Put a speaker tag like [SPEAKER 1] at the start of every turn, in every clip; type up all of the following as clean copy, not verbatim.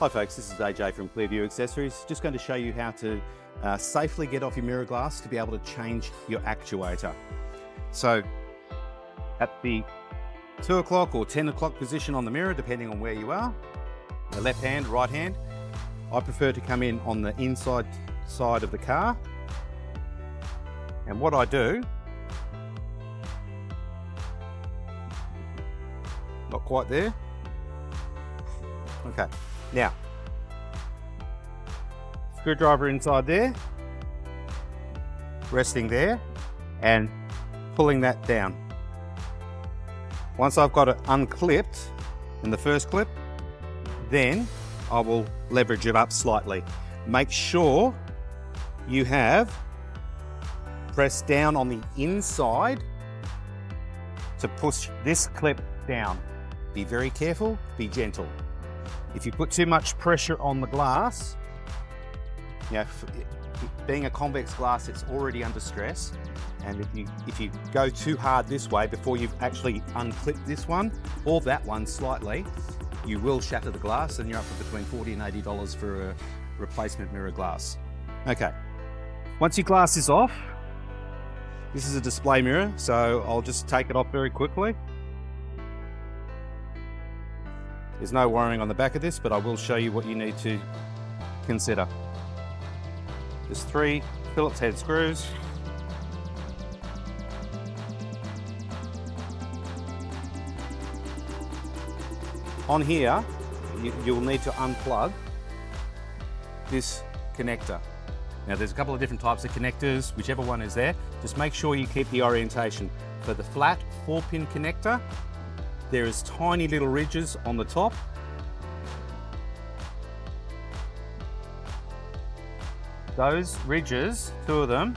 [SPEAKER 1] Hi folks, this is AJ from Clearview Accessories. Just going to show you how to safely get off your mirror glass to be able to change your actuator. So at the 2 o'clock or 10 o'clock position on the mirror, depending on where you are, the left hand, right hand, I prefer to come in on the inside side of the car. And what I do, not quite there. Okay, now, screwdriver inside there, resting there, and pulling that down. Once I've got it unclipped in the first clip, then I will leverage it up slightly. Make sure you have pressed down on the inside to push this clip down. Be very careful, be gentle. If you put too much pressure on the glass, being a convex glass, it's already under stress. And if you go too hard this way before you've actually unclipped this one or that one slightly, you will shatter the glass, and you're up for between $40 and $80 for a replacement mirror glass. Okay, once your glass is off, this is a display mirror, so I'll just take it off very quickly. There's no wiring on the back of this, but I will show you what you need to consider. There's 3 Phillips head screws. On here, you'll need to unplug this connector. Now there's a couple of different types of connectors, whichever one is there. Just make sure you keep the orientation. For the flat 4-pin connector, there is tiny little ridges on the top. Those ridges, 2 of them,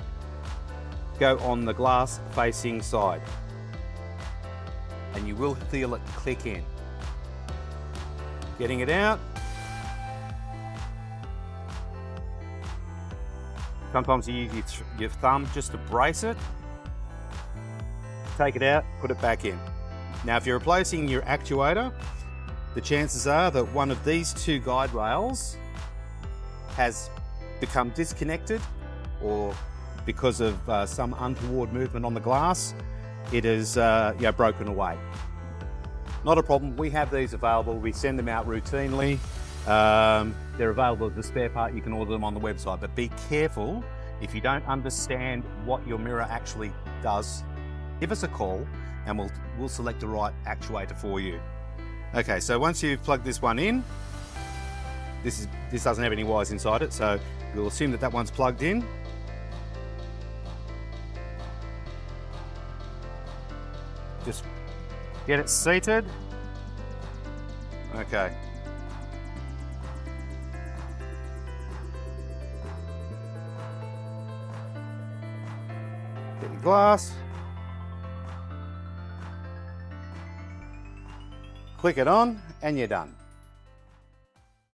[SPEAKER 1] go on the glass facing side. And you will feel it click in. Getting it out. Sometimes you use your thumb just to brace it. Take it out, put it back in. Now, if you're replacing your actuator, the chances are that one of these 2 guide rails has become disconnected, or because of some untoward movement on the glass, it is broken away. Not a problem, we have these available, we send them out routinely. They're available as a spare part, you can order them on the website, but be careful. If you don't understand what your mirror actually does, give us a call and we'll select the right actuator for you. Okay, so once you've plugged this one in, this doesn't have any wires inside it, so we'll assume that one's plugged in. Just get it seated. Okay. Get your glass. Click it on and you're done.